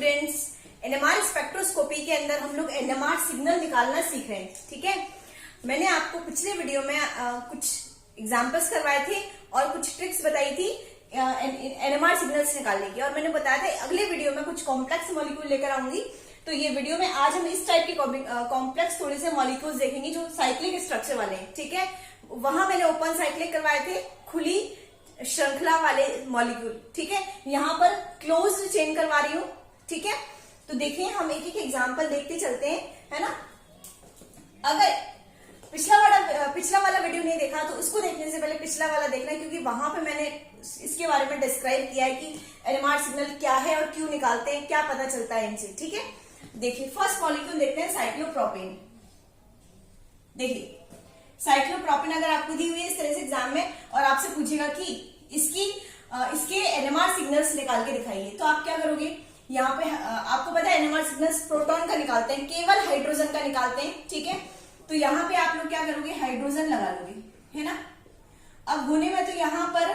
Students, NMR spectroscopy के अंदर हम लोग एनएमआर सिग्नल निकालना सीख रहे हैं। ठीक है, मैंने आपको पिछले वीडियो में कुछ एग्जांपल्स करवाए थे और कुछ ट्रिक्स बताई थी एनएमआर सिग्नल्स निकालने की, और मैंने बताया था अगले वीडियो में कुछ कॉम्प्लेक्स मॉलिक्यूल लेकर आऊंगी। तो ये वीडियो में आज हम इस टाइप के कॉम्प्लेक्स थोड़े से मॉलिक्यूल्स देखेंगे जो साइक्लिक स्ट्रक्चर वाले हैं। ठीक है, वहां मैंने ओपन साइक्लिक करवाए थे, खुली श्रृंखला वाले मॉलिक्यूल। ठीक है, यहाँ पर क्लोज्ड चेन करवा रही हूँ। ठीक है, तो देखिए हम एक एक एग्जांपल देखते चलते हैं, है ना। अगर पिछला वाला वीडियो नहीं देखा तो उसको देखने से पहले पिछला वाला देखना, क्योंकि वहां पे मैंने इसके बारे में डिस्क्राइब किया है कि एनएमआर सिग्नल क्या है और क्यों निकालते हैं, क्या पता चलता है इनसे। ठीक है, देखिए फर्स्ट मॉलिक्यूल देखते हैं, साइक्लोप्रोपेन। देखिए साइक्लोप्रोपेन अगर आपको दी हुई है इस तरह से एग्जाम में और आपसे पूछेगा कि इसके एनएमआर सिग्नल्स निकाल के दिखाइए, तो आप क्या करोगे। यहाँ पे आपको पता है एनएमआर सिग्नल्स प्रोटॉन का निकालते हैं, केवल हाइड्रोजन का निकालते हैं। ठीक है, तो यहाँ पे आप लोग क्या करोगे, हाइड्रोजन लगा लोगे, है ना। अब गुने में तो यहाँ पर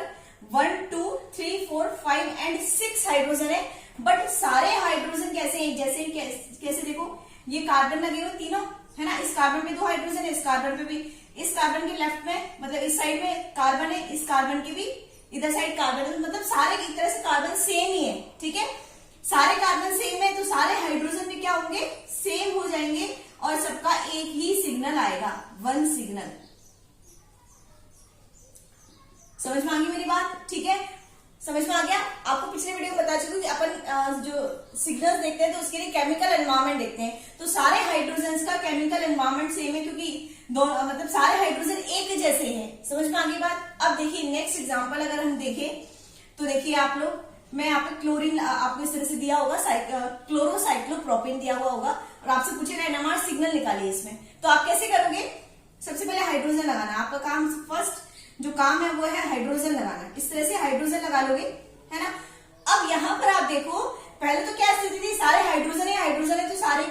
1 2 3 4 5 एंड 6 हाइड्रोजन है, बट सारे हाइड्रोजन कैसे हैं, जैसे कैसे देखो, ये कार्बन लगे हुए तीनों, है ना। इस कार्बन पे 2 हाइड्रोजन है, इस कार्बन पे भी, इस कार्बन के लेफ्ट में मतलब इस साइड में कार्बन है, इस कार्बन के भी इधर साइड कार्बन है, मतलब सारे एक तरह से कार्बन सेम ही है। ठीक है, सारे कार्बन सेम है तो सारे हाइड्रोजन भी क्या होंगे, सेम हो जाएंगे और सबका एक ही सिग्नल आएगा, 1 सिग्नल। समझ में आ गई मेरी बात। ठीक है, समझ में आ गया। आपको पिछले वीडियो में बता चुकी कि अपन जो सिग्नल्स देखते हैं तो उसके लिए केमिकल एनवायरनमेंट देखते हैं, तो सारे हाइड्रोजन का केमिकल एनवायरनमेंट सेम है, क्योंकि दोनों मतलब सारे हाइड्रोजन एक जैसे हैं। समझ में आ गई बात। अब देखिए नेक्स्ट एग्जांपल अगर हम देखें तो देखिए आप लोग, मैं यहाँ पे क्लोरीन आपको इस तरह से दिया होगा, क्लोरोसाइक्लोप्रोपेन दिया हुआ होगा और आपसे पूछेगा एनएमआर सिग्नल निकालिए इसमें, तो आप कैसे करोगे। सबसे पहले हाइड्रोजन लगाना, आपका काम फर्स्ट जो काम है वो है हाइड्रोजन लगाना। इस तरह से हाइड्रोजन लगा लोगे, है ना। अब यहाँ पर आप देखो, पहले तो क्या स्थिति थी, सारे हाइड्रोजन है तो सारे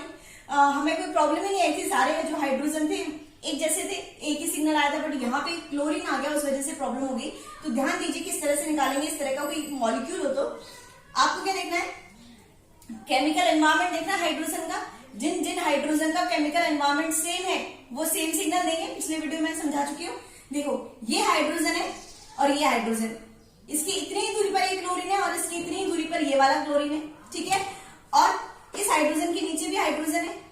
हमें कोई प्रॉब्लम ही नहीं आई थी, सारे जो हाइड्रोजन थे एक जैसे थे, एक ही सिग्नल आया था, बट यहाँ पे क्लोरीन आ गया, उस वजह से प्रॉब्लम हो गई। तो ध्यान दीजिए किस तरह से निकालेंगे। इस तरह का कोई मॉलिक्यूल हो तो आपको क्या देखना है, केमिकल एनवायरनमेंट देखना है हाइड्रोजन का। जिन जिन हाइड्रोजन का केमिकल एनवायरनमेंट सेम है वो सेम सिग्नल देंगे, पिछले वीडियो में समझा चुकी हूँ। देखो ये हाइड्रोजन है और ये हाइड्रोजन, इसकी इतनी ही दूरी पर ये क्लोरीन है और इसकी इतनी ही दूरी पर ये वाला क्लोरीन है। ठीक है, और इस हाइड्रोजन के नीचे भी हाइड्रोजन है,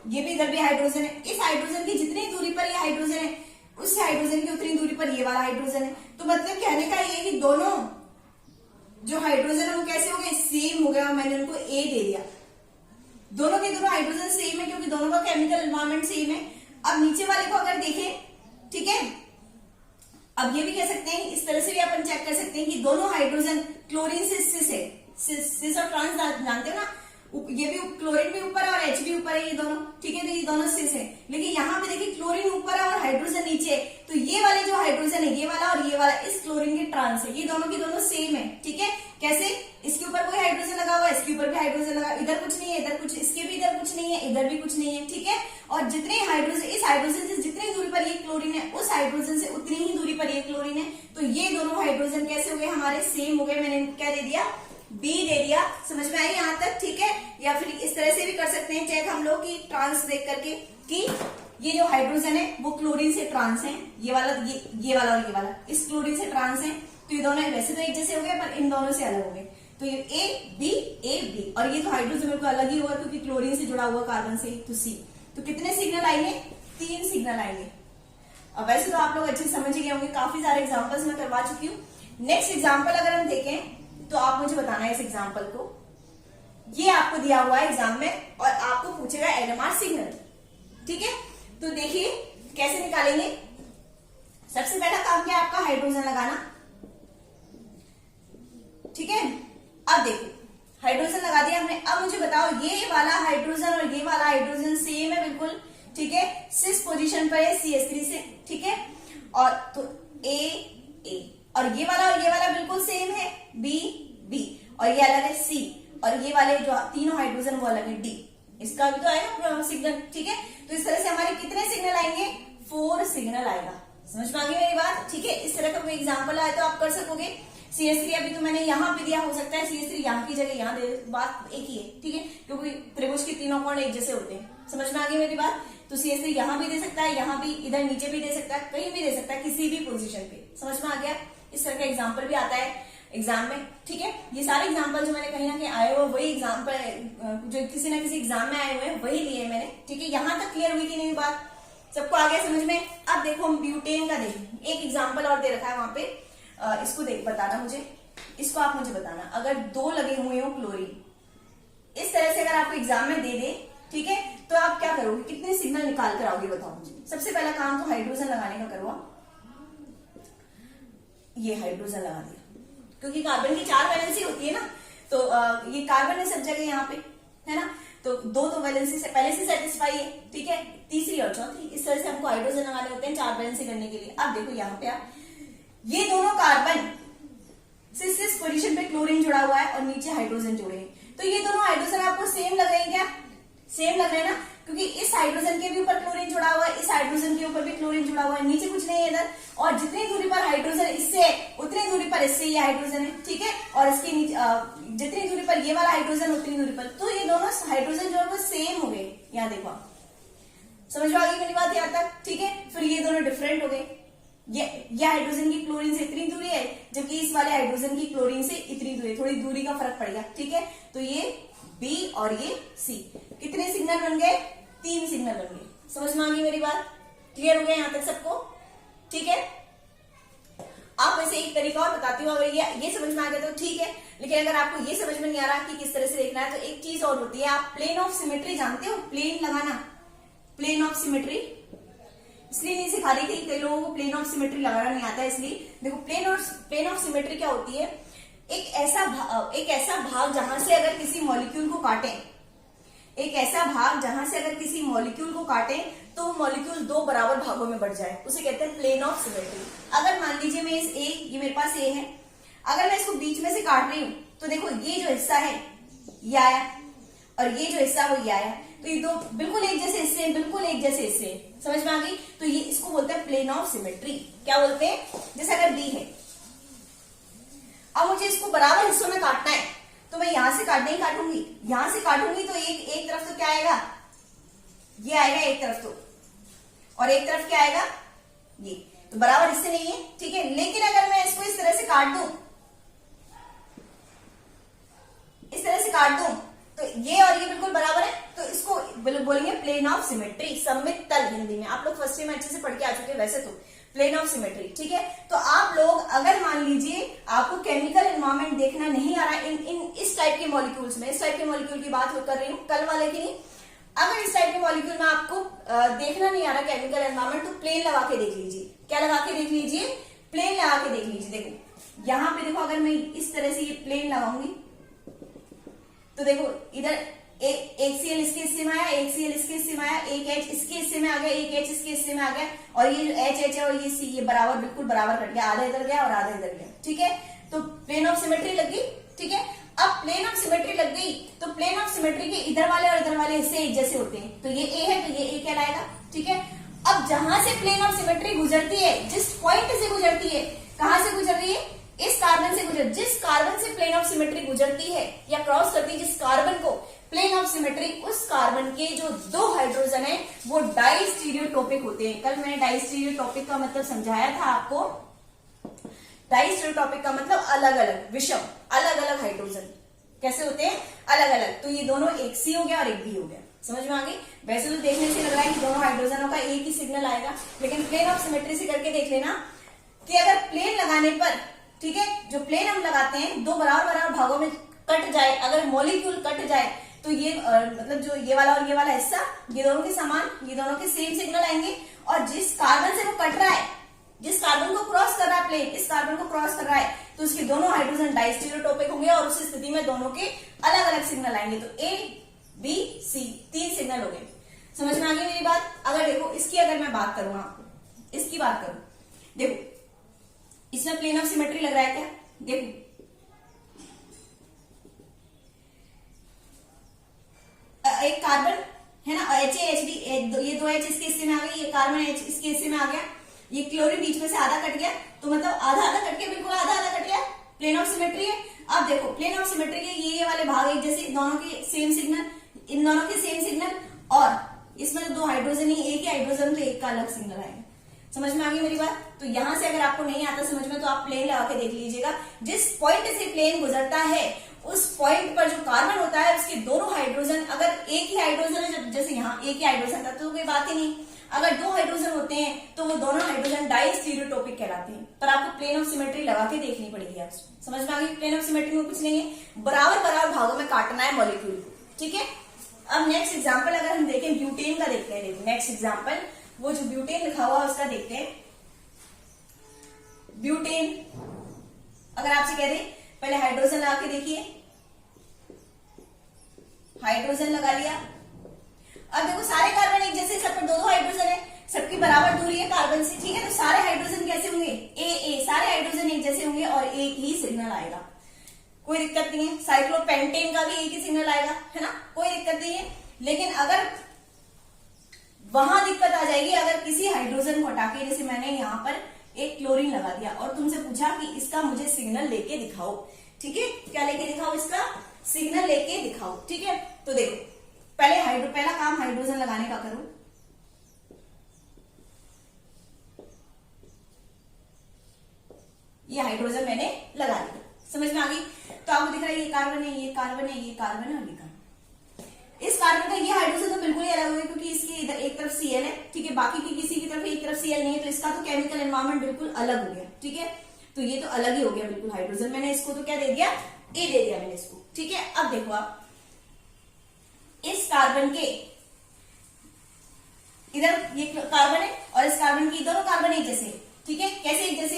ये भी इधर भी हाइड्रोजन है। इस हाइड्रोजन की जितनी दूरी पर ये हाइड्रोजन है उस हाइड्रोजन की उतनी दूरी पर ये वाला हाइड्रोजन है। तो मतलब कहने का ये कि दोनों जो हाइड्रोजन है वो कैसे हो गए, सेम हो गया, और मैंने उनको ए दे दिया। दोनों के दोनों हाइड्रोजन सेम है क्योंकि दोनों का केमिकल एनवायरनमेंट सेम है। अब नीचे वाले को अगर देखें, ठीक है, अब ये भी कह सकते हैं, इस तरह से भी अपन चेक कर सकते हैं कि दोनों हाइड्रोजन क्लोरीन से सिस है, सिस और ट्रांस जानते हो ना, ये भी क्लोरीन भी ऊपर है और H भी ऊपर है, ये दोनों। ठीक है, तो ये दोनों सिस है, लेकिन यहाँ पे देखिए क्लोरीन ऊपर है और हाइड्रोजन नीचे है, तो ये वाले जो हाइड्रोजन है, ये वाला और ये वाला, इस क्लोरीन के ट्रांस है, ये दोनों की दोनों सेम है। ठीक है, कैसे, इसके ऊपर कोई हाइड्रोजन लगा हुआ है, इसके ऊपर भी हाइड्रोजन लगा, इधर कुछ नहीं है, इधर कुछ, इसके भी इधर कुछ नहीं है, इधर भी कुछ नहीं है। ठीक है, और जितने हाइड्रोजन, इस हाइड्रोजन से जितनी दूरी पर ये क्लोरीन है उस हाइड्रोजन से उतनी ही दूरी पर ये क्लोरीन है, तो ये दोनों हाइड्रोजन कैसे हो गए, हमारे सेम हो गए। मैंने क्या दे दिया, बी दे दिया। समझ में आई यहाँ तक। ठीक है, या फिर इस तरह से भी कर सकते हैं चेक हम लोग की ट्रांस देख करके कि ये जो हाइड्रोजन है वो क्लोरीन से ट्रांस है, ये वाला ये वाला और ये वाला इस क्लोरीन से ट्रांस है, तो ये दोनों वैसे तो एक जैसे हो गए पर इन दोनों से अलग हो गए, तो ये ए बी, और ये तो हाइड्रोजन बिल्कुल अलग ही होगा क्योंकि क्लोरीन से जुड़ा हुआ कार्बन से, तो सी। तो कितने सिग्नल आएंगे, 3 सिग्नल आएंगे। अब वैसे तो आप लोग अच्छे समझ गए होंगे, काफी सारे एग्जाम्पल्स मैं करवा चुकी हूँ। नेक्स्ट एग्जाम्पल अगर हम देखें तो आप मुझे बताना है इस एग्जाम्पल को, ये आपको दिया हुआ है एग्जाम में और आपको पूछेगा एनएमआर सिग्नल। ठीक है, तो देखिए कैसे निकालेंगे। सबसे पहला काम क्या है आपका, हाइड्रोजन लगाना। ठीक है, अब देखो हाइड्रोजन लगा दिया हमने। अब मुझे बताओ ये वाला हाइड्रोजन और ये वाला हाइड्रोजन सेम है बिल्कुल। ठीक है, सिस पोजीशन पर है CH3 से। ठीक है, और तो ए और ये वाला बिल्कुल सेम है, बी और ये अलग है, सी, और ये वाले जो तीनों हाइड्रोजन वो अलग है, डी। इसका भी तो आएगा सिग्नल। ठीक है, तो इस तरह से हमारे कितने सिग्नल आएंगे, 4 सिग्नल आएगा। समझ में आ गई मेरी बात। ठीक है, इस तरह का कोई एग्जाम्पल आए तो आप कर सकोगे। CH3 अभी तो मैंने यहाँ पे दिया, हो सकता है CH3 यहाँ की जगह यहाँ दे, बात एक ही है, ठीक है, क्योंकि त्रिभुज के तीनों कोण एक जैसे होते हैं। समझ में आ गई मेरी बात? तो CH3 यहाँ भी दे सकता है, यहाँ भी, इधर नीचे भी दे सकता है, कहीं भी दे सकता है, किसी भी पोजीशन पे। समझ में आ गया? इस तरह का एग्जाम्पल भी आता है एग्जाम में, ठीक है। ये सारे एग्जाम्पल जो मैंने कहीं ना कहीं आए हुए वही एग्जाम्पल जो किसी ना किसी एग्जाम में आए हुए हैं वही लिए मैंने, ठीक है। यहाँ तक क्लियर हुई कि नहीं बात? सबको आ गया समझ में? अब देखो हम ब्यूटेन का देखें, एक एग्जाम्पल और दे रखा है वहां पे, इसको देख बताना मुझे, इसको आप मुझे बताना। अगर 2 लगे हुए हो क्लोरीन, इस तरह से अगर आपको एग्जाम में दे दे, ठीक है, तो आप क्या करोगे, कितने सिग्नल निकाल कर आओगे बताओ मुझे। सबसे पहला काम तो हाइड्रोजन लगाने का करो। ये हाइड्रोजन लगा दिया, क्योंकि कार्बन की 4 वैलेंसी होती है ना, तो ये कार्बन है सब जगह यहाँ पे, है ना, तो 2 तो वैलेंसी से पहले से सेटिस्फाई है, ठीक है, तीसरी और चौथी, इस तरह से हमको हाइड्रोजन लगाने होते हैं 4 वैलेंसी करने के लिए। अब देखो यहाँ पे आप, ये दोनों कार्बन से इस पोजीशन पे क्लोरीन जुड़ा हुआ है और नीचे हाइड्रोजन जुड़े हैं, तो ये दोनों हाइड्रोजन आपको सेम लग रहे हैं क्या? सेम लग रहे हैं ना, क्योंकि इस हाइड्रोजन के भी ऊपर क्लोरीन जुड़ा हुआ है, इस हाइड्रोजन के ऊपर भी क्लोरीन जुड़ा हुआ है, नीचे कुछ नहीं है इधर, और जितनी दूरी पर हाइड्रोजन इससे है उतनी दूरी पर इससे ये हाइड्रोजन है, ठीक है, और इसके नीचे जितनी दूरी पर ये वाला हाइड्रोजन उतनी दूरी पर, तो ये दोनों हाइड्रोजन जो है वो सेम हो गए। यहाँ देखो आप, समझ में आ गई मेरी बात यहाँ तक? ठीक है, फिर ये दोनों डिफरेंट हो गए, ये हाइड्रोजन की क्लोरीन से इतनी दूरी है, जबकि इस वाले हाइड्रोजन की क्लोरीन से इतनी दूरी, थोड़ी दूरी का फर्क पड़ेगा, ठीक है। तो ये बी और ये सी, कितने सिग्नल बन गए? 3 सिग्नल बन गए। समझ में आ गई मेरी बात? क्लियर हो गया यहाँ तक सबको? ठीक है। आप वैसे एक तरीका और बताती हूँ, अगर ये समझ में आ गया तो ठीक है, लेकिन अगर आपको ये समझ में नहीं आ रहा कि किस तरह से देखना है, तो एक चीज और होती है, आप प्लेन ऑफ सिमेट्री जानते हो? प्लेन लगाना, प्लेन ऑफ सिमेट्री इसलिए नहीं सिखा रही थी, कई लोगों को प्लेन ऑफ सिमेट्री लगाना नहीं आता है, इसलिए देखो प्लेन ऑफ सिमेट्री क्या होती है? एक ऐसा भाग जहां से अगर किसी मॉलिक्यूल को काटे, एक ऐसा भाग जहां से अगर किसी मॉलिक्यूल को काटे तो वो मॉलिक्यूल 2 बराबर भागों में बढ़ जाए, उसे कहते हैं प्लेन ऑफ सिमेट्री। अगर मान लीजिए मैं इस ये मेरे पास ए है, अगर मैं इसको बीच में से काट रही हूं तो देखो ये जो हिस्सा है ये आया और ये जो हिस्सा है वो ये आया, तो ये 2 बिल्कुल एक जैसे हिस्से हैं, बिल्कुल एक जैसे हिस्से हैं। समझ में आ गई? तो ये इसको बोलते हैं प्लेन ऑफ सिमेट्री। क्या बोलते हैं? जैसे अगर बी है, अब मुझे इसको बराबर हिस्सों में काटना है, तो मैं यहां से काटने ही काटूंगी, यहां से काटूंगी तो एक तरफ तो क्या आएगा, ये आएगा एक तरफ तो, और एक तरफ क्या आएगा, ये, तो बराबर हिस्से नहीं है, ठीक है। लेकिन अगर मैं इसको इस तरह से काट दूं, इस तरह से काट दूं, तो ये और ये बिल्कुल बराबर है, तो इसको बोलेंगे प्लेन ऑफ सिमेट्री, सममित तल हिंदी में। आप लोग फर्स्ट ईयर में अच्छे से पढ़ के आ चुके हैं वैसे तो, प्लेन ऑफ सिमेट्री, ठीक है। तो आप लोग अगर मान लीजिए आपको केमिकल एनवायरनमेंट देखना नहीं आ रहा है इस टाइप के मॉलिक्यूल्स में, इस टाइप के मॉलिक्यूल की बात कर रही हूँ, कल वाले की नहीं, अगर इस टाइप के मॉलिक्यूल में आपको देखना नहीं आ रहा केमिकल एनवायरनमेंट, तो प्लेन लगा के देख लीजिए। क्या लगा के देख लीजिए? प्लेन लगा के देख लीजिए। देखो यहां पे देखो, अगर मैं इस तरह से ये प्लेन लगाऊंगी तो देखो इधर एक सीएल इसके हिस्से में आया, एक सीएल इसके हिस्से में आया, एक एच इसके हिस्से में आ गया, एक एच इसके हिस्से में आ गया, और ये जो एच एच है और ये सी, ये बराबर बिल्कुल बराबर कट गया, आधा इधर गया और आधा इधर गया, ठीक है। तो प्लेन ऑफ सिमेट्री लग गई, ठीक है। अब प्लेन ऑफ सिमेट्री लग गई तो प्लेन ऑफ सिमेट्री के इधर वाले और इधर वाले हिस्से एक जैसे होते हैं, तो ये ए है तो ये ए कहलाएगा, ठीक है। अब जहां से प्लेन ऑफ सिमेट्री गुजरती है, जिस पॉइंट से गुजरती है, कहां से गुजर रही है? इस कार्बन से गुजर, जिस कार्बन से प्लेन ऑफ सिमेट्री गुजरती है या क्रॉस करती है जिस कार्बन को, प्लेन ऑफ सिमेट्री उस कार्बन के जो 2 हाइड्रोजन है वो डाई स्टीरियोटॉपिक होते हैं। कल मैंने डाई स्टीरियोटॉपिक का मतलब समझाया था आपको। डाई स्टीरियोटॉपिक का मतलब अलग अलग, विषम, अलग अलग हाइड्रोजन कैसे होते हैं? अलग अलग। तो ये दोनों एक सी हो गया और एक बी हो गया। समझ में आ गई? वैसे तो देखने से लग रहा है कि दोनों हाइड्रोजनों का एक ही सिग्नल आएगा, लेकिन प्लेन ऑफ सिमेट्री से करके देख लेना कि अगर प्लेन लगाने पर, ठीक है, जो प्लेन हम लगाते हैं 2 बराबर भागों में कट जाए, अगर मॉलिक्यूल कट जाए तो ये मतलब जो ये वाला और ये वाला हिस्सा, ये दोनों के समान, ये दोनों के सेम सिग्नल आएंगे, और जिस कार्बन से वो कट रहा है, जिस कार्बन को क्रॉस कर रहा है प्लेन, इस कार्बन को क्रॉस कर रहा है, तो उसके दोनों हाइड्रोजन डाइस्टीरियोटॉपिक होंगे और उस स्थिति में दोनों के अलग अलग सिग्नल आएंगे। तो ए बी सी 3 सिग्नल हो गए। समझ में आ गई मेरी बात? अगर देखो इसकी अगर मैं बात करूं, आपको इसकी बात करूं, देखो इसमें प्लेन ऑफ सिमेट्री लग रहा है क्या? देखो एक कार्बन है ना, एच एच डी, ये 2 एच इसके हिस्से में आ गई, ये कार्बन एच इसके हिस्से में आ गया, ये क्लोरीन बीच में से आधा कट गया, तो मतलब आधा आधा कट के बिल्कुल आधा आधा कट गया, प्लेन ऑफ सिमेट्री है। अब देखो प्लेन ऑफ सिमेट्री के ये वाले भाग एक जैसे, दोनों के सेम सिग्नल, इन दोनों के सेम सिग्नल, और इसमें दो हाइड्रोजन ही, एक ही हाइड्रोजन तो एक का अलग सिग्नल आएगा। समझ में आ गई मेरी बात? तो यहां से अगर आपको नहीं आता समझ में तो आप प्लेन लगा के देख लीजिएगा। जिस पॉइंट से प्लेन गुजरता है उस पॉइंट पर जो कार्बन होता है उसके दोनों हाइड्रोजन, अगर एक ही हाइड्रोजन है, जैसे यहाँ एक ही हाइड्रोजन था तो कोई बात ही नहीं, अगर दो हाइड्रोजन होते हैं तो वो दोनों हाइड्रोजन डाइस्टेरियोटोपिक कहलाते हैं। पर आपको प्लेन ऑफ सिमेट्री लगा के देखनी पड़ेगी। आपको समझ में आ गई? प्लेन ऑफ सिमेट्री में कुछ नहीं है, बराबर बराबर भागों में काटना है मॉलिक्यूल को, ठीक है। अब नेक्स्ट एग्जाम्पल अगर हम देखें ब्यूटेन का देखते हैं। देखो नेक्स्ट एग्जाम्पल, वो जो ब्यूटेन लिखा हुआ है उसका देखते हैं। ब्यूटेन, अगर आपसे कह दे पहले हाइड्रोजन लगा के देखिए, हाइड्रोजन लगा लिया। अब देखो सारे कार्बन एक जैसे, सब पर दो दो हाइड्रोजन है, सबकी बराबर दूरी है कार्बन से, ठीक है। तो सारे हाइड्रोजन कैसे होंगे? ए, सारे हाइड्रोजन एक जैसे होंगे और एक ही सिग्नल आएगा, कोई दिक्कत नहीं है। साइक्लोपेंटेन का भी एक ही सिग्नल आएगा, है ना, कोई दिक्कत नहीं है। लेकिन अगर वहां दिक्कत आ जाएगी अगर किसी हाइड्रोजन को हटा के, जैसे मैंने यहाँ पर एक क्लोरीन लगा दिया और तुमसे पूछा कि इसका मुझे सिग्नल लेके दिखाओ, ठीक है। क्या लेके दिखाओ? इसका सिग्नल लेके दिखाओ, ठीक है। तो देखो पहला काम हाइड्रोजन लगाने का करो। ये हाइड्रोजन मैंने लगा दिया, समझ में आ गई? तो आपको दिख रहा है ये कार्बन है, ये कार्बन है, ये कार्बन है और ये कार्बन। इस कार्बन का ये हाइड्रोजन तो बिल्कुल ही अलग होगा क्योंकि इसकी इधर एक तरफ Cl है, ठीक है, बाकी की किसी की तरफ एक तरफ Cl नहीं है, तो इसका तो केमिकल एनवायरनमेंट बिल्कुल अलग हो गया, ठीक है। तो ये तो अलग ही हो गया बिल्कुल हाइड्रोजन। मैंने इसको तो क्या दे दिया? ए दे दिया मैंने इसको, ठीक है। अब देखो आप इस कार्बन के इधर ये कार्बन है और इस कार्बन की, दोनों कार्बन एक जैसे, ठीक है। कैसे एक जैसे?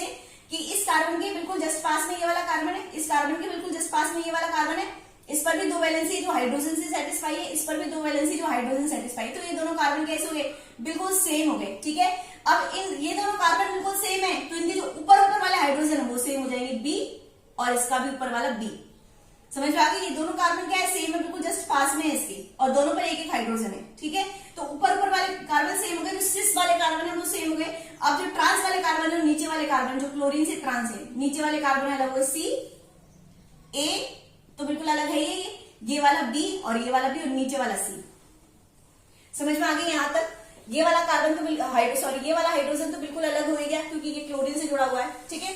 कि इस कार्बन के बिल्कुल जस्ट पास में ये वाला कार्बन है, इस कार्बन के बिल्कुल जस्ट पास में ये वाला कार्बन है, इस पर भी दो वैलेंसी जो हाइड्रोजन से सेटिस्फाई है, इस पर भी दो वैलेंसी जो हाइड्रोजन सेटिस्फाई है। तो ये दोनों कार्बन कैसे हो गए? बिल्कुल सेम हो गए, ठीक है। अब ये दोनों कार्बन बिल्कुल सेम है तो इनके जो ऊपर वाले हाइड्रोजन है वो सेम हो जाएंगे, बी, और इसका भी ऊपर वाला बी। समझ में आ गई? ये दोनों कार्बन क्या है? सेम है, बिल्कुल जस्ट पास में है इसके, और दोनों पर एक एक हाइड्रोजन है, ठीक है। तो ऊपर वाले कार्बन सेम हो गए, जो सिस वाले कार्बन है वो सेम हो गए। अब जो ट्रांस वाले कार्बन है, नीचे वाले कार्बन जो क्लोरीन से ट्रांस है, नीचे वाले कार्बन अलग हुए सी, ए तो बिल्कुल अलग है ये वाला बी और ये वाला बी और नीचे वाला सी। समझ में आ गई यहां तक? ये वाला कार्बन तो ये वाला हाइड्रोजन तो बिल्कुल अलग हो गया क्योंकि ये क्लोरीन से जुड़ा हुआ है, ठीक है।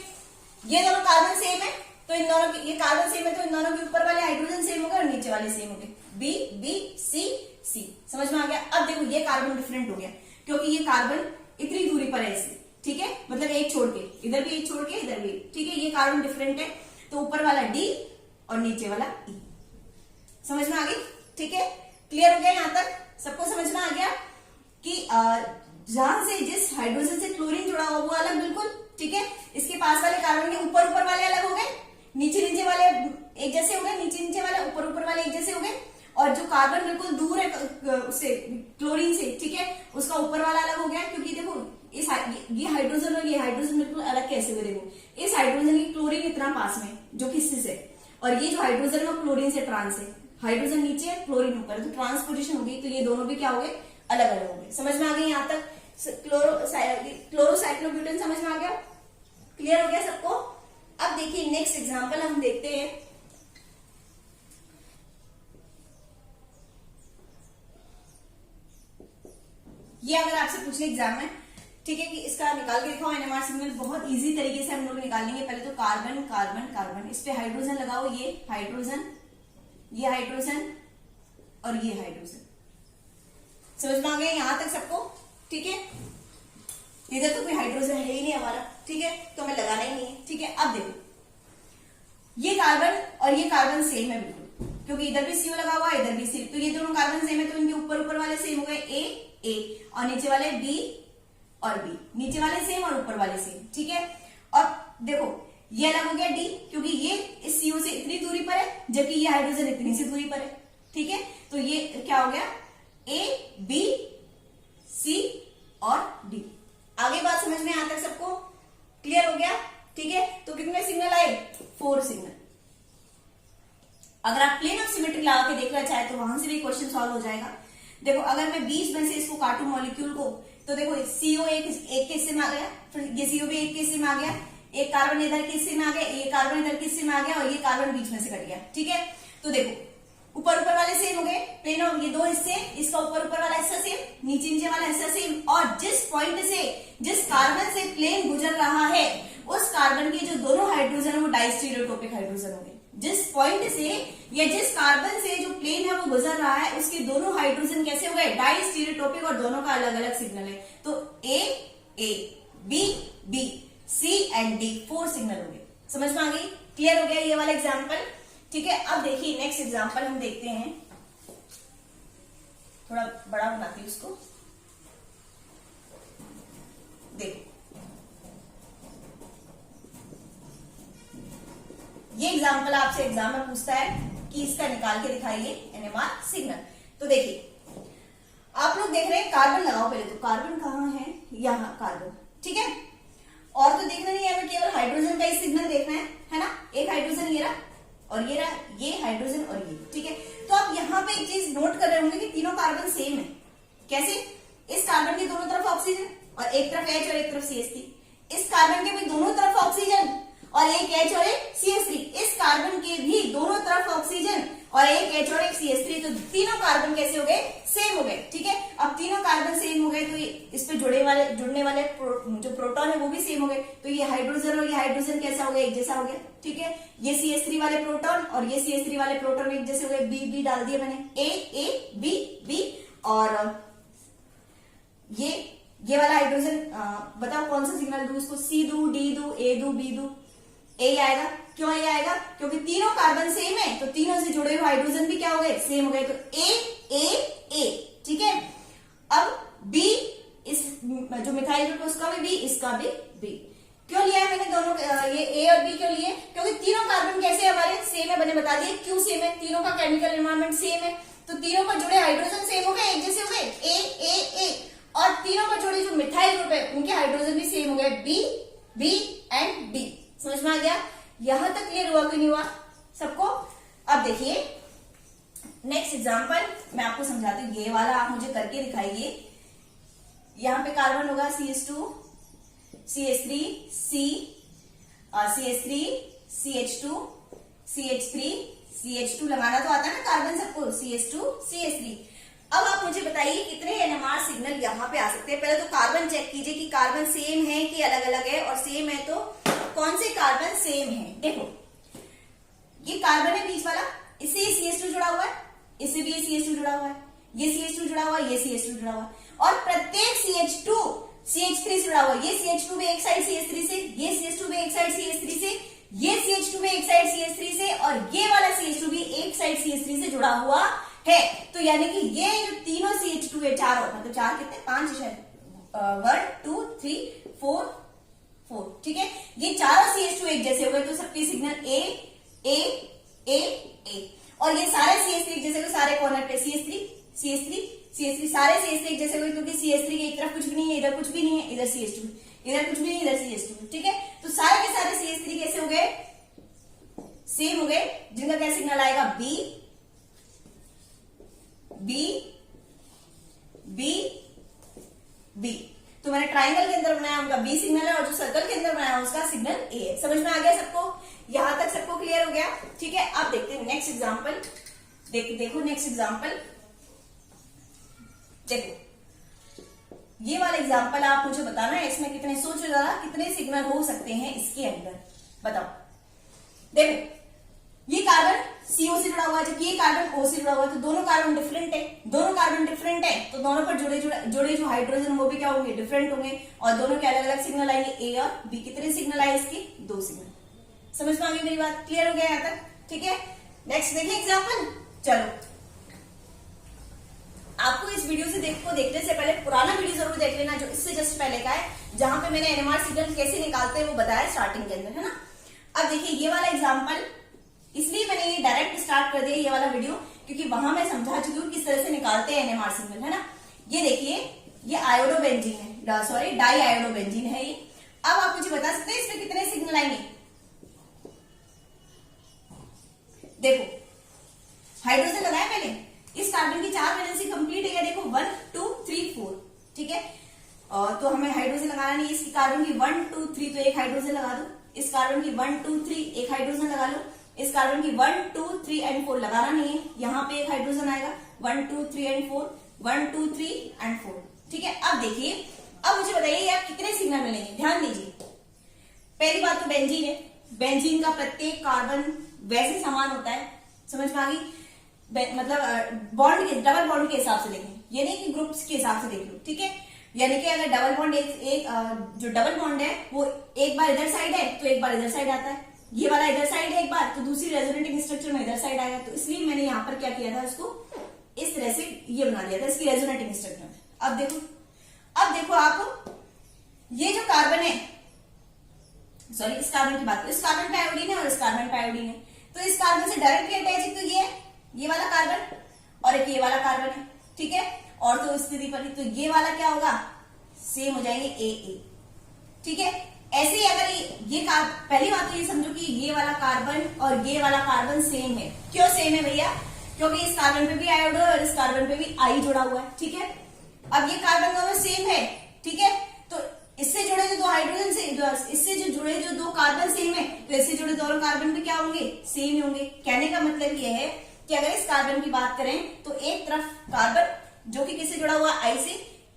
ये दोनों कार्बन सेम है तो इन दोनों की, ये कार्बन सेम है तो इन दोनों के ऊपर वाले हाइड्रोजन सेम हो गए और नीचे वाले सेम हो गए, बी बी सी सी। समझ में आ गया? अब देखो ये कार्बन डिफरेंट हो गया क्योंकि ये कार्बन इतनी दूरी पर है इससे, ठीक है, मतलब एक छोड़ के, इधर भी एक छोड़ के इधर भी, ठीक है। ये कार्बन डिफरेंट है तो ऊपर वाला डी और नीचे वाला ई। समझ में आ गई? ठीक है, क्लियर हो गया यहां तक? सबको समझ में आ गया कि जहां से जिस हाइड्रोजन से क्लोरीन जुड़ा हुआ वो अलग बिल्कुल, ठीक है। इसके पास वाले कार्बन के ऊपर वाले अलग हो गए, नीचे वाले एक जैसे हो गए, नीचे वाले ऊपर वाले एक जैसे हो गए, और जो कार्बन बिल्कुल दूर है उससे, क्लोरीन से, ठीक है, उसका ऊपर वाला अलग हो गया क्योंकि देखो ये हाइड्रोजन और ये हाइड्रोजन बिल्कुल अलग कैसे हुए? देखो इस हाइड्रोजन की क्लोरीन इतना पास में जो कि सिस है, और ये जो हाइड्रोजन है वो क्लोरीन से ट्रांस है, हाइड्रोजन नीचे है क्लोरीन ऊपर, तो ट्रांसपोजिशन हो गई, तो ये दोनों भी क्या हो गए? अलग अलग हो गए। समझ में आ गई यहां तक? क्लोरोसाइक्लोब्यूटेन समझ में आ गया? क्लियर हो गया सबको? अब देखिए नेक्स्ट एग्जांपल हम देखते हैं। ये अगर आपसे पूछे एग्जाम में, ठीक है, कि इसका निकाल के दिखाओ एनएमआर सिग्नल, बहुत इजी तरीके से हम लोग निकालेंगे। पहले तो कार्बन कार्बन कार्बन, इस पे हाइड्रोजन लगाओ, ये हाइड्रोजन और ये हाइड्रोजन। समझ में आ गया यहां तक सबको? ठीक है, इधर तो कोई हाइड्रोजन है ही नहीं हमारा, ठीक है, तो हमें लगाना ही नहीं है, ठीक है। अब देखो ये कार्बन और ये कार्बन सेम है बिल्कुल, क्योंकि इधर भी CO लगा हुआ है, इधर भी C, तो ये दोनों कार्बन सेम है, तो इनके ऊपर वाले सेम हो गए, A और नीचे वाले B और B, नीचे वाले सेम और ऊपर वाले सेम, ठीक है। और देखो ये अलग हो गया D, क्योंकि ये इस CO से इतनी दूरी पर है जबकि ये हाइड्रोजन इतनी सी दूरी पर है, ठीक है। तो ये क्या हो गया? A B C और D। आगे बात समझ में आता है सबको? क्लियर हो गया? ठीक है, तो कितने सिग्नल आए? 4 सिग्नल। अगर आप प्लेन ऑफ सिमेट्री लगा के देखना चाहे तो वहां से भी क्वेश्चन सॉल्व हो जाएगा। देखो अगर मैं 20 में से इसको काटू मॉलिक्यूल को, तो देखो CO एक के हिस्से में आ गया, फिर ये CO भी एक के हिस्से में आ गया, एक कार्बन इधर के हिस्से में आ गया, ये कार्बन इधर के हिस्से में आ गया और ये कार्बन बीच में से कट गया। ठीक है, तो देखो ऊपर ऊपर वाले सेम हो गए, प्लेन ऑफ ये दो हिस्से, इसका ऊपर ऊपर वाला हिस्सा सेम, नीचे नीचे वाला हिस्सा सेम, और जिस पॉइंट से जिस कार्बन से प्लेन गुजर रहा है उस कार्बन के जो दोनों हाइड्रोजन है वो डाइस्टीरियोटोपिक हाइड्रोजन होंगे। जिस पॉइंट से या जिस कार्बन से जो प्लेन है वो गुजर रहा है उसके दोनों हाइड्रोजन कैसे हो गए, डाइस्टीरियोटोपिक, और दोनों का अलग अलग सिग्नल है। तो A B B C and D 4 signal होंगे। समझ में आ गई? क्लियर हो गया ये वाला एग्जाम्पल? ठीक है, अब देखिए नेक्स्ट एग्जाम्पल हम देखते हैं, थोड़ा बड़ा बनाती हूं उसको। देखो ये एग्जाम्पल आपसे एग्जाम में पूछता है कि इसका निकाल के दिखाइए एनएमआर सिग्नल। तो देखिए आप लोग देख रहे हैं, कार्बन लगाओ पहले, तो कार्बन कहाँ है, यहाँ कार्बन। ठीक है, और तो देखना नहीं है, हमें केवल हाइड्रोजन का ही सिग्नल देखना है ना। एक हाइड्रोजन ये रहा और ये रहा, ये हाइड्रोजन और ये। ठीक है, तो आप यहाँ पे एक चीज नोट कर रहे होंगे कि तीनों कार्बन सेम है। कैसे? इस कार्बन के दोनों तरफ ऑक्सीजन और एक तरफ H और एक तरफ CH3। इस कार्बन के भी दोनों तरफ ऑक्सीजन और एक H और एक CH3। इस कार्बन के भी दोनों तरफ ऑक्सीजन और एक H और एक CH3। तो तीनों कार्बन कैसे हो गए, सेम हो गए। ठीक है, अब तीनों कार्बन सेम हो गए तो इस पे जुड़ने वाले जो प्रोटॉन है वो भी सेम हो गए। तो ये हाइड्रोजन और ये हाइड्रोजन कैसा हो गया, एक जैसा हो गया। ठीक है, ये CH3 वाले प्रोटॉन और ये CH3 वाले प्रोटॉन एक जैसे हो गए। बी बी डाल दिया मैंने, ए बी बी, और ये वाला हाइड्रोजन बताओ कौन सा सिग्नल दूं इसको, सी दू, डी दू, ए दू, बी दू? ए आएगा। क्यों ए आएगा? क्योंकि तीनों कार्बन सेम है तो तीनों से जुड़े हुए हाइड्रोजन भी क्या हो गए, सेम हो गए। तो ए। ठीक है, अब बी, इस जो मिथाइल ग्रुप है उसका भी बी, इसका भी बी। क्यों लिया है मैंने दोनों, ये ए और बी क्यों लिए? क्योंकि तीनों कार्बन कैसे हमारे सेम है, मैंने बता दिया क्यों सेम है, तीनों का केमिकल एनवायरनमेंट सेम है। तो तीनों पर जुड़े हाइड्रोजन सेम हो गए, एक जैसे हो गए, ए। और तीनों पर जुड़े जो मिथाइल ग्रुप है उनके हाइड्रोजन भी सेम हो गए, बी एंड डी। समझ में आ गया? यहां तक क्लियर हुआ कि नहीं हुआ सबको? अब देखिए नेक्स्ट एग्जांपल मैं आपको समझाती हूँ, ये वाला आप मुझे करके दिखाइए। यहाँ पे कार्बन होगा CH2, CH3, CH3, CH2, CH3, CH2 लगाना तो आता है ना कार्बन सबको, CH2, CH3। अब आप मुझे बताइए कितने एनएमआर सिग्नल यहाँ पे आ सकते हैं। पहले तो कार्बन चेक कीजिए कि कार्बन सेम है कि अलग अलग है, और सेम है तो कौन से कार्बन सेम है। देखो ये कार्बन है बीच वाला, इससे ये CH2 जुड़ा हुआ है, इससे भी ये CH2 जुड़ा हुआ है, ये CH2 जुड़ा हुआ है, ये CH2 जुड़ा हुआ है, और प्रत्येक CH2 CH3 से जुड़ा हुआ है। ये CH2 भी एक साइड CH3 से, ये CH2 भी एक साइड CH3 से, ये CH2 भी एक साइड CH3 से, और ये वाला CH2 भी एक साइड CH3 से जुड़ा हुआ है। तो यानी कि ये जो तीनों CH2 है, चारों, मतलब चार कितने, 5 शायद, 1 2 3 4 4। ठीक है, ये चारों CH2 एक जैसे हो गए तो सबके सिग्नल ए। और ये सारे CH3 एक जैसे हुए, सारे कॉर्नर पे CH3 सारे CH3 एक जैसे हुए, क्योंकि CH3 के एक तरफ कुछ भी नहीं है, इधर कुछ भी नहीं है, इधर CH2, इधर कुछ भी नहीं, इधर CH2। ठीक है, तो सारे के सारे CH3 कैसे हो गए, सेम हो गए, जिनका क्या सिग्नल आएगा, बी बी बी बी। तो मैंने ट्राइंगल के अंदर बनाया उनका बी सिग्नल है, और जो सर्कल के अंदर बनाया उसका सिग्नल ए है। समझ में आ गया सबको? यहां तक सबको क्लियर हो गया? ठीक है, अब देखते हैं नेक्स्ट एग्जांपल। देखो नेक्स्ट एग्जांपल, देखो ये वाला एग्जांपल आप मुझे बताना है, इसमें कितने, सोचो जरा कितने सिग्नल हो सकते हैं इसके अंदर, बताओ। देखो ये कार्बन CO से जुड़ा हुआ है, जबकि ये कार्बन O से जुड़ा हुआ है, तो दोनों कार्बन डिफरेंट है, तो दोनों पर जुड़े जो हाइड्रोजन वो भी क्या होंगे, डिफरेंट होंगे, और दोनों के अलग अलग सिग्नल आएंगे, ए और बी। कितने सिग्नल आए इसके, 2 सिग्नल। समझ में आ गई मेरी बात? क्लियर हो गया यहाँ तक? ठीक है, नेक्स्ट देखिए एग्जाम्पल। चलो आपको इस वीडियो से देखने से पहले पुराना वीडियो जरूर देख लेना, जो इससे जस्ट पहले का है, जहां पे मैंने एनएमआर सिग्नल कैसे निकालते हैं वो बताया स्टार्टिंग के अंदर, है ना। अब देखिए ये वाला एग्जाम्पल, इसलिए मैंने ये डायरेक्ट स्टार्ट कर दिया ये वाला वीडियो, क्योंकि वहां मैं समझा चुकी हूँ किस तरह से निकालते हैं एनएमआर सिग्नल, है ना। ये देखिए ये आयोडोबेंजीन है, सॉरी डाई आयोडोबेंजीन है ये। अब आप मुझे बता सकते हैं इसमें कितने सिग्नल आएंगे? देखो हाइड्रोजन लगाया मैंने, इस कार्बन की 4 वैलेंसी कंप्लीट है, देखो 1 2 3 4। ठीक है, तो हमें हाइड्रोजन लगाना नहीं, इसकी कार्बन की 1 2 3, तो एक हाइड्रोजन लगा दो। इस कार्बन की 1 2 3 एक हाइड्रोजन लगा लो, इस कार्बन की 1 2 3 एंड 4 लगाना नहीं है, यहाँ पे एक हाइड्रोजन आएगा 1 2 3 एंड 4 1 2 3 एंड 4। ठीक है, अब देखिए, अब मुझे बताइए यार कितने सिग्नल मिलेंगे। ध्यान दीजिए, पहली बात तो बेंजीन है, बेंजीन का प्रत्येक कार्बन वैसे समान होता है, समझ में आ गई, मतलब बॉन्ड के, डबल बॉन्ड के हिसाब से देखें, ये नहीं कि ग्रुप्स के हिसाब से देख लो। ठीक है, यानी कि अगर डबल बॉन्ड जो डबल बॉन्ड है वो एक बार इधर साइड है तो एक बार इधर साइड आता है, ये वाला इधर साइड है एक बार तो दूसरी रेजोनेटिंग स्ट्रक्चर में इधर साइड आएगा, तो इसलिए मैंने यहाँ पर क्या किया था, इसको इस तरह से ये बना दिया था इसकी रेजोनेटिंग स्ट्रक्चर में। अब देखो आप, ये जो कार्बन है, सॉरी इस कार्बन की बात करें, इस कार्बन पे आयोडीन है और इस कार्बन पे आयोडीन है, तो इस कार्बन से डायरेक्टली अटैच तो ये है, ये वाला कार्बन और एक ये वाला कार्बन है। ठीक है, और तो स्थिति पर, तो ये वाला क्या होगा, सेम हो जाएंगे ए। ठीक है, ऐसे ही अगर ये पहली बात तो ये समझो कि ये वाला कार्बन और ये वाला कार्बन सेम है। क्यों सेम है भैया, क्योंकि इस कार्बन पे भी आयोडो है और इस कार्बन पे भी आई जुड़ा हुआ है। ठीक है, अब ये कार्बन दोनों सेम है। ठीक है, तो इससे जुड़े जो दो हाइड्रोजन से, इससे जो जुड़े जो दो कार्बन सेम है, तो इससे जुड़े दोनों कार्बन भी क्या होंगे, सेम ही होंगे। कहने का मतलब ये है कि अगर इस कार्बन की बात करें तो एक तरफ कार्बन जो कि किससे जुड़ा हुआ है, आई से,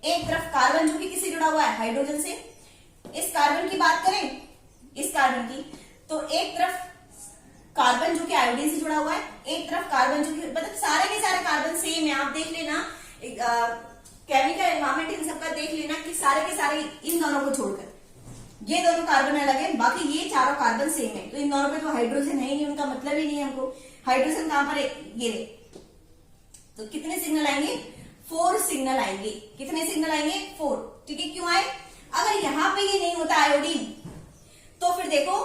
एक तरफ कार्बन जो कि किससे जुड़ा हुआ है, हाइड्रोजन से। इस कार्बन की बात करें, इस कार्बन की, तो एक तरफ कार्बन जो कि आयोडीन से जुड़ा हुआ है, एक तरफ कार्बन जो कि, मतलब सारे के सारे कार्बन सेम है। आप देख लेना, केमिकल एनवायरमेंट इन सबका देख लेना कि सारे के सारे इन दोनों को छोड़कर ये दोनों कार्बन अलग है, बाकी ये चारों कार्बन सेम है। तो इन दोनों पे तो हाइड्रोजन है ही नहीं, उनका मतलब ही नहीं है हमको। हाइड्रोजन कहां पर है, ये रे। तो कितने सिग्नल आएंगे, 4 सिग्नल आएंगे। कितने सिग्नल आएंगे, 4। ठीक है, क्यों आए, अगर यहां पे ये नहीं होता आयोडीन तो फिर देखो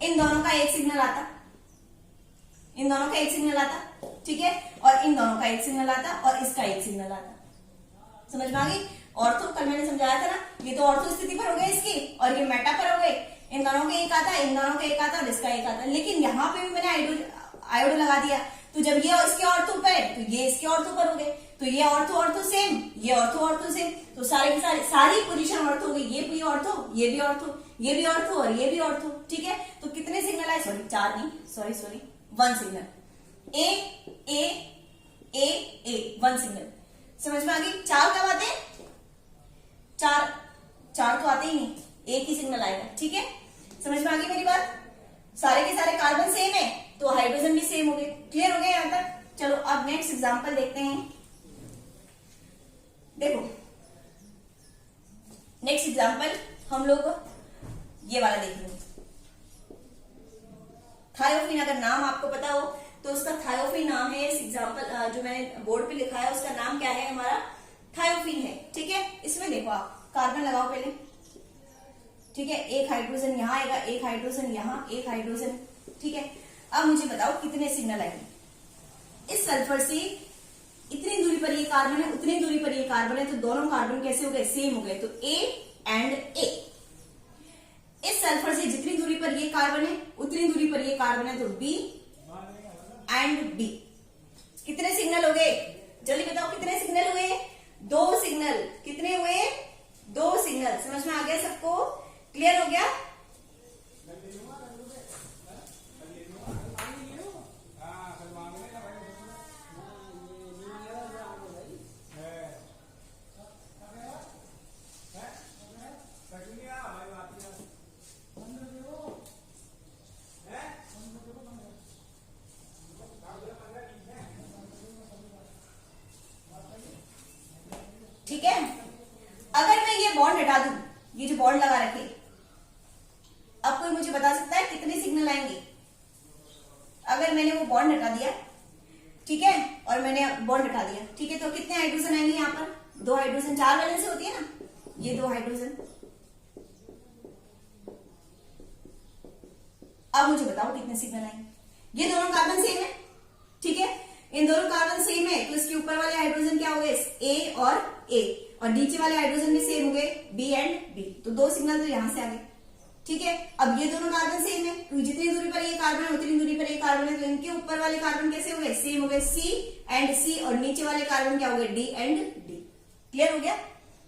इन दोनों का एक सिग्नल आता, इन दोनों का एक सिग्नल आता। ठीक है, और इन दोनों का एक सिग्नल आता और इसका एक सिग्नल आता। समझ में आ गई। ऑर्थो कल मैंने समझाया था ना, ये तो ऑर्थो स्थिति पर हो गए इसकी, और ये मेटा पर हो गए। इन दोनों का एक आता, इन दोनों का एक आता और इसका एक आता। लेकिन यहाँ पे भी मैंने आयोडो लगा दिया, तो जब ये इसके ऑर्थो पर है तो ये इसके ऑर्थो पर हो गए, तो ये ऑर्थो सेम, ये ऑर्थो सेम, तो सारे की सारी पोजीशन ऑर्थो हो गई। ये भी ऑर्थो, ये भी ऑर्थो, ये भी ऑर्थो और ये भी ऑर्थो। ठीक है, तो कितने सिग्नल आए, सॉरी 4 नहीं, सॉरी 1 सिग्नल, ए ए ए ए 1 सिग्नल। समझ में आ गई। 4 कब आते हैं, 4 तो आते ही नहीं, एक ही सिग्नल आएगा। ठीक है, समझ में आ गई मेरी बात। सारे के सारे कार्बन सेम है तो हाइड्रोजन भी सेम हो गए। क्लियर हो गए यहां तक। चलो अब नेक्स्ट एग्जांपल देखते हैं। देखो नेक्स्ट एग्जांपल हम लोग ये वाला देखेंगे। थायोफिन, अगर नाम आपको पता हो तो उसका थायोफिन नाम है। इस एग्जांपल जो मैंने बोर्ड पे लिखा है उसका नाम क्या है, हमारा थायोफिन है। ठीक है, इसमें देखो आप कार्बन लगाओ पहले। ठीक है, एक हाइड्रोजन यहाँ आएगा, एक हाइड्रोजन यहाँ, एक हाइड्रोजन। ठीक है, अब मुझे बताओ कितने सिग्नल आएंगे। इस सल्फर से इतनी दूरी पर ये कार्बन है, उतनी दूरी पर ये कार्बन है, तो दोनों कार्बन कैसे हो गए, सेम हो गए, तो ए एंड ए। इस सल्फर से जितनी दूरी पर ये कार्बन है उतनी दूरी पर ये कार्बन है, तो बी एंड बी। कितने सिग्नल हो गए, जल्दी बताओ कितने सिग्नल हुए, 2 सिग्नल। कितने हुए, 2 सिग्नल। समझ में आ गया सबको, क्लियर हो गया। ठीक है, अगर मैं ये बॉन्ड हटा दूं, ये जो बॉन्ड लगा रखे, अब कोई मुझे बता सकता है कितने सिग्नल आएंगे। अगर मैंने वो बॉन्ड हटा दिया, ठीक है, और मैंने बॉन्ड हटा दिया, ठीक है, तो कितने हाइड्रोजन आएंगे यहाँ पर, 2 हाइड्रोजन। 4 वैलेंसी होती है ना, ये 2 हाइड्रोजन। अब मुझे बताओ कितने सिग्नल आएंगे। ये दोनों कार्बन सेम है, ठीक है, इन दोनों कार्बन सेम है, तो इसके ऊपर वाले हाइड्रोजन क्या हो गए, ए और ए, और नीचे वाले हाइड्रोजन भी सेम हो गए, बी एंड बी। तो 2 सिग्नल तो यहां से आ गए। ठीक है, अब ये दोनों कार्बन सेम है, तो जितनी दूरी पर ये कार्बन है उतनी दूरी पर ये कार्बन है, तो इनके ऊपर वाले कार्बन कैसे हो गए, सेम हो गए, सी एंड सी, और नीचे वाले कार्बन क्या हो गए, डी एंड डी। क्लियर हो गया,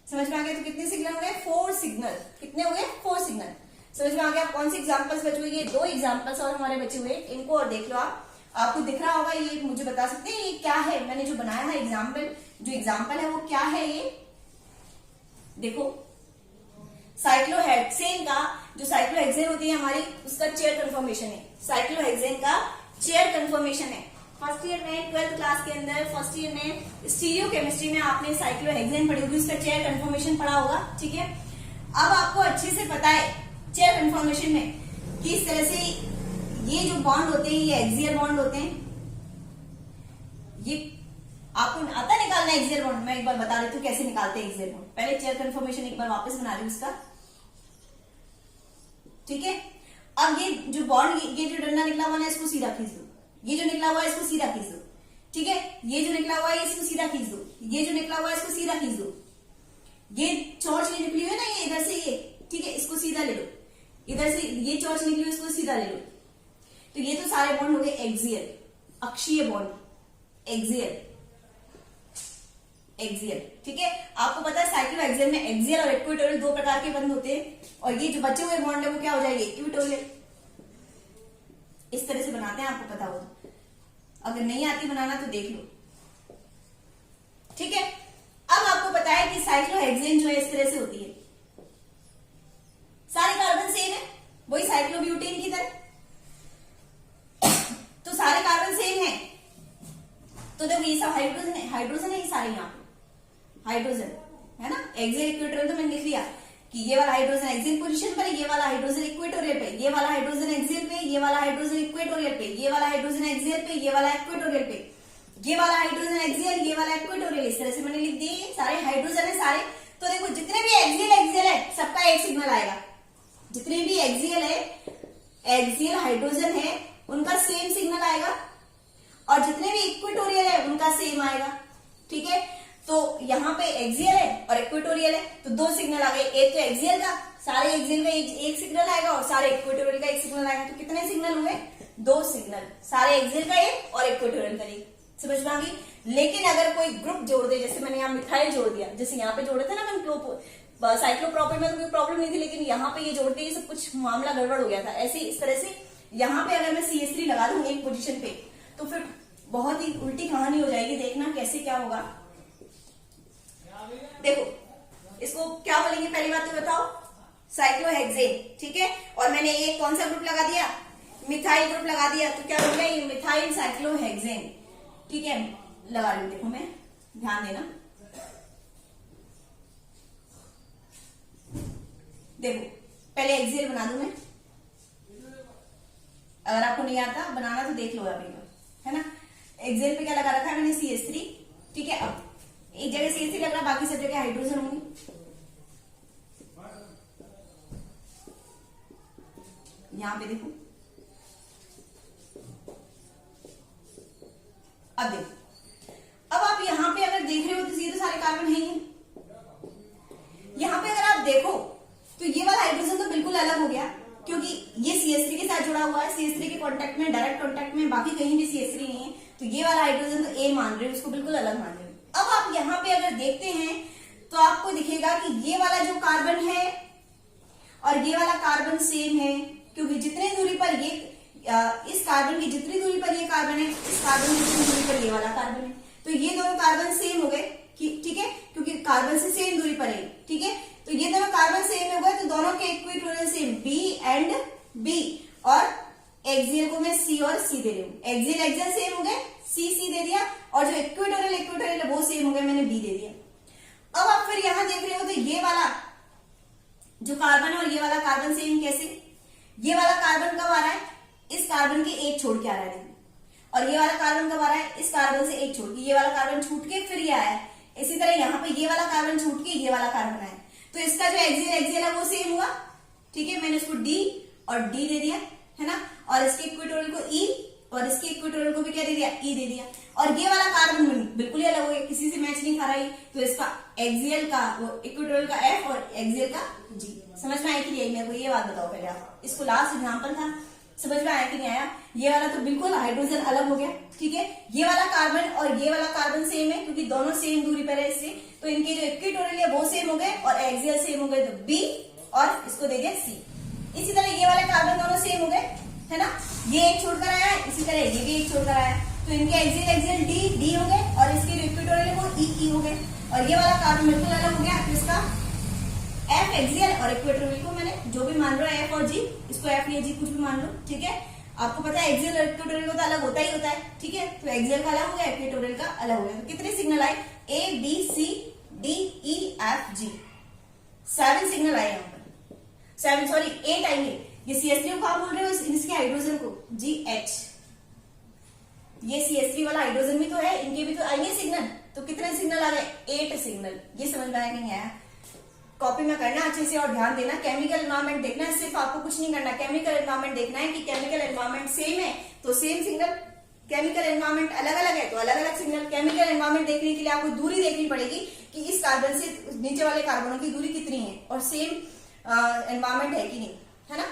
समझ में आ गया। तो कितने सिग्नल हो गए, 4 सिग्नल। कितने हो गए, 4 सिग्नल। समझ में आ गया? कौन से एग्जांपल्स बचे हुए? ये 2 एग्जांपल्स और हमारे बचे हुए, इनको और देख लो आप। आपको दिख रहा होगा, ये मुझे बता सकते हैं ये क्या है? मैंने जो बनाया है एग्जाम्पल, जो एग्जाम्पल है वो क्या है? ये देखो, साइक्लोहेक्सेन का जो साइक्लोहेक्सेन होती है हमारी, उसका चेयर कन्फर्मेशन है। साइक्लोहेक्सेन का चेयर कन्फर्मेशन है। फर्स्ट ईयर में 12th क्लास के अंदर फर्स्ट ईयर में स्टीरियो केमिस्ट्री में आपने साइक्लोहेक्सेन पढ़ी होगी, उसका चेयर कन्फर्मेशन पढ़ा होगा। ठीक है, अब आपको अच्छे से पता है चेयर कन्फर्मेशन में कि इस तरह से ये जो बॉन्ड होते हैं ये एक्सियल बॉन्ड होते हैं। ये आपको आता है निकालना एक्सियल बॉन्ड? मैं एक बार बता देती हूँ कैसे निकालते हैं एक्सियल बॉन्ड। पहले चेयर कन्फर्मेशन एक बार वापस बना रही हूँ उसका। ठीक है, अब ये जो बॉन्ड, ये जो डंडा निकला हुआ है इसको सीधा खींच दो, ये जो निकला हुआ है इसको सीधा खींच दो। ठीक है, ये जो निकला हुआ है इसको सीधा खींच दो, ये जो निकला हुआ है इसको सीधा खींच दो। ये चौच ये निकली हुई है ना, ये इधर से ये, ठीक है, इसको सीधा ले लो। इधर से ये चौच निकली हुई, इसको सीधा ले लो। तो ये तो सारे बॉन्ड हो गए एक्सियल, अक्षीय बॉन्ड, एक्सियल, एक्सियल। ठीक है, आपको पता है साइक्लोहेक्सेन में एक्सियल और इक्वेटोरियल 2 प्रकार के बंध होते हैं, और ये जो बचे हुए बॉन्ड है वो क्या हो जाएंगे? इक्वेटोरियल। इस तरह से बनाते हैं, आपको पता हो। अगर नहीं आती बनाना तो देख लो। ठीक है, अब आपको पता है कि साइक्लोहेक्सेन जो है इस तरह से होती है, सारे कार्बन सेम है, वही साइक्लोब्यूटेन की तरह। तो सारे कार्बन सेम है, तो देखो ये सब हाइड्रोजन है, हाइड्रोजन है ये सारे, यहाँ पे हाइड्रोजन है ना। एक्सियल इक्वेटोरियल तो मैंने लिख लिया कि ये वाला हाइड्रोजन एक्सियल पोजीशन पर है, ये वाला हाइड्रोजन इक्वेटोरियल पे, ये वाला हाइड्रोजन एक्सियल पे, ये वाला हाइड्रोजन इक्वेटोरियल पे, ये वाला हाइड्रोजन एक्सियल पे, ये वाला इक्वेटोरियल पे, ये वाला हाइड्रोजन एक्सियल, ये वाला इक्वेटोरियल। इस तरह से मैंने लिख दिए, सारे हाइड्रोजन है सारे। तो देखो जितने भी एक्सियल है सबका एक सिग्नल आएगा, जितने भी एक्सियल है, एक्सियल हाइड्रोजन है उनका सेम सिग्नल आएगा, और जितने भी इक्वेटोरियल है उनका सेम आएगा। ठीक है, तो यहाँ पे एक्सियल है और इक्वेटोरियल है, तो 2 सिग्नल आ गए। एक तो एक्सियल का, सारे एक्सियल का एक सिग्नल आएगा, और सारे इक्वेटोरियल का एक सिग्नल आएगा। तो कितने सिग्नल हुए? 2 सिग्नल, सारे एक्सियल का एक और इक्वेटोरियल का एक। समझ में आ गई? लेकिन अगर कोई ग्रुप जोड़ दे, जैसे मैंने यहाँ मिथाइल जोड़ दिया, जैसे यहाँ पे जोड़े थे ना मैंने साइक्लोप्रोपेन में तो कोई प्रॉब्लम नहीं थी, लेकिन यहाँ पे ये जोड़ते ही सब कुछ मामला गड़बड़ हो गया था। ऐसे इस तरह से यहाँ पे अगर मैं CH3 लगा दूं एक पोजीशन पे, तो फिर बहुत ही उल्टी कहानी हो जाएगी। देखना कैसे क्या होगा। देखो इसको क्या बोलेंगे, पहली बात तो बताओ, साइक्लोहेक्सेन। ठीक है, और मैंने ये कौन सा ग्रुप लगा दिया? मिथाइल ग्रुप लगा दिया, तो क्या हो गया? ये मिथाइल साइक्लोहेक्सेन। ठीक है, लगा लू, देखो मैं, ध्यान देना। देखो पहले एक्सियल बना दूं मैं, अगर आपको नहीं आता बनाना तो देख लो आप एक बार, है ना। एक्सियल पे क्या लगा रखा है मैंने? CH3। ठीक है, अब एक जगह CH3 लग रहा, बाकी सब जगह हाइड्रोजन होंगी। यहां पे देखो, अब देखो, अब आप यहां पे अगर देख रहे हो तो ये तो सारे कार्बन है ही। यहां पे अगर आप देखो तो ये वाला हाइड्रोजन तो बिल्कुल अलग हो गया, क्योंकि ये CH3 के साथ जुड़ा हुआ है, CH3 के कांटेक्ट में, डायरेक्ट कांटेक्ट में, बाकी कहीं भी CH3 नहीं है। तो ये वाला हाइड्रोजन तो A मान रहे हो, उसको बिल्कुल अलग मान रहे हो। अब आप यहाँ पे अगर देखते हैं तो आपको दिखेगा कि ये वाला जो कार्बन है और ये वाला कार्बन सेम है, क्योंकि जितने दूरी पर ये इस कार्बन की जितनी दूरी पर ये कार्बन है, इस कार्बन की जितनी दूरी पर ये वाला कार्बन है, तो ये दोनों कार्बन सेम हो गए। ठीक है, क्योंकि कार्बन से सेम दूरी पर है। ठीक है, तो ये दोनों कार्बन सेम हो गए, तो दोनों के equatorial same B and B, और एक्सियल को मैं C और C दे रही हूँ। एक्सियल एक्सियल सेम हो गए, C दे दिया, और जो इक्वेटोरियल है वो सेम हो गए, मैंने B दे दिया। अब आप फिर यहां देख रहे हो तो ये वाला जो कार्बन है और ये वाला कार्बन सेम कैसे? ये वाला कार्बन कब आ रहा है? इस कार्बन के एक छोड़ के आ रहा है, और ये वाला कार्बन कब आ रहा है? इस कार्बन से एक छोड़ के, ये वाला कार्बन छूट के फिर ये आया है। इसी तरह यहाँ पे ये वाला कार्बन छूट के ये वाला कार्बन आया, तो इसका जो एक्सियल है वो सेम हुआ। ठीक है, मैंने उसको D और D दे दिया, है ना, और इसके इक्वेटोरियल को E, और इसके इक्वेटोरियल को भी क्या दे दिया? E दे दिया। और ये वाला कार्बन बिल्कुल ही अलग हो गया, किसी से मैच नहीं खा रहा है, तो इसका एक्सियल का वो इक्वेटोरियल का F और एक्सियल का G। समझ में आया कि नहीं? मेरे को ये बात बताओ पहले आप। इसको लास्ट एग्जाम्पल था, समझ में आया कि नहीं आया? ये वाला तो बिल्कुल हाइड्रोजन अलग हो गया। ठीक है, ये वाला कार्बन और ये वाला कार्बन सेम है, क्योंकि दोनों सेम दूरी पर है इससे, तो इनके जो इक्वेटोरियल है वो सेम हो गए और एक्सियल सेम हो गए, तो B और इसको दे दिया C। इसी तरह ये वाले कार्बन दोनों सेम हो गए, है ना, ये एक छोड़कर आया है, इसी तरह ये भी एक छोड़कर आया है, तो इनके एक्सियल एक्सियल डी डी हो गए और इसके इक्वेटोरियल वो ई ई हो गए, और ये वाला कार्बन बिल्कुल अलग हो गया, तो इसका एफ एक्सियल और इक्वेटोरियल को मैंने जो भी मान लो एफ और जी, इसको एफ या जी कुछ भी मान लो, ठीक है। आपको पता है एक्सियल और इक्वेटोरियल को तो अलग होता ही होता है, ठीक है, तो एक्सियल का अलग हो गया, इक्वेटोरियल का अलग हो गया। तो कितने सिग्नल आए, A B C D E F G, 7 signal आए यहाँ पर, 7 सॉरी 8 आएंगे। ये CH3 को आप बोल रहे हो, इसके हाइड्रोजन को GH, ये CH3 वाला हाइड्रोजन भी तो है, इनके भी तो आएंगे सिग्नल, तो कितने सिग्नल आ गए, 8 सिग्नल। ये समझ में आया नहीं आया, कॉपी में करना अच्छे से और ध्यान देना, केमिकल एनवायरनमेंट देखना है, सिर्फ आपको कुछ नहीं करना, केमिकल एनवायरनमेंट देखना है कि केमिकल एनवायरनमेंट सेम है तो सेम सिग्नल, केमिकल एनवायरनमेंट अलग अलग है तो अलग अलग सिग्नल। केमिकल एनवायरनमेंट देखने के लिए आपको दूरी देखनी पड़ेगी कि इस कार्बन से नीचे वाले कार्बनों की दूरी कितनी है और सेम एनवायरनमेंट है कि नहीं, है ना।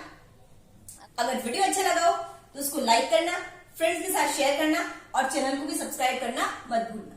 अगर वीडियो अच्छा लगा हो तो उसको लाइक करना, फ्रेंड्स के साथ शेयर करना और चैनल को भी सब्सक्राइब करना मत भूलना।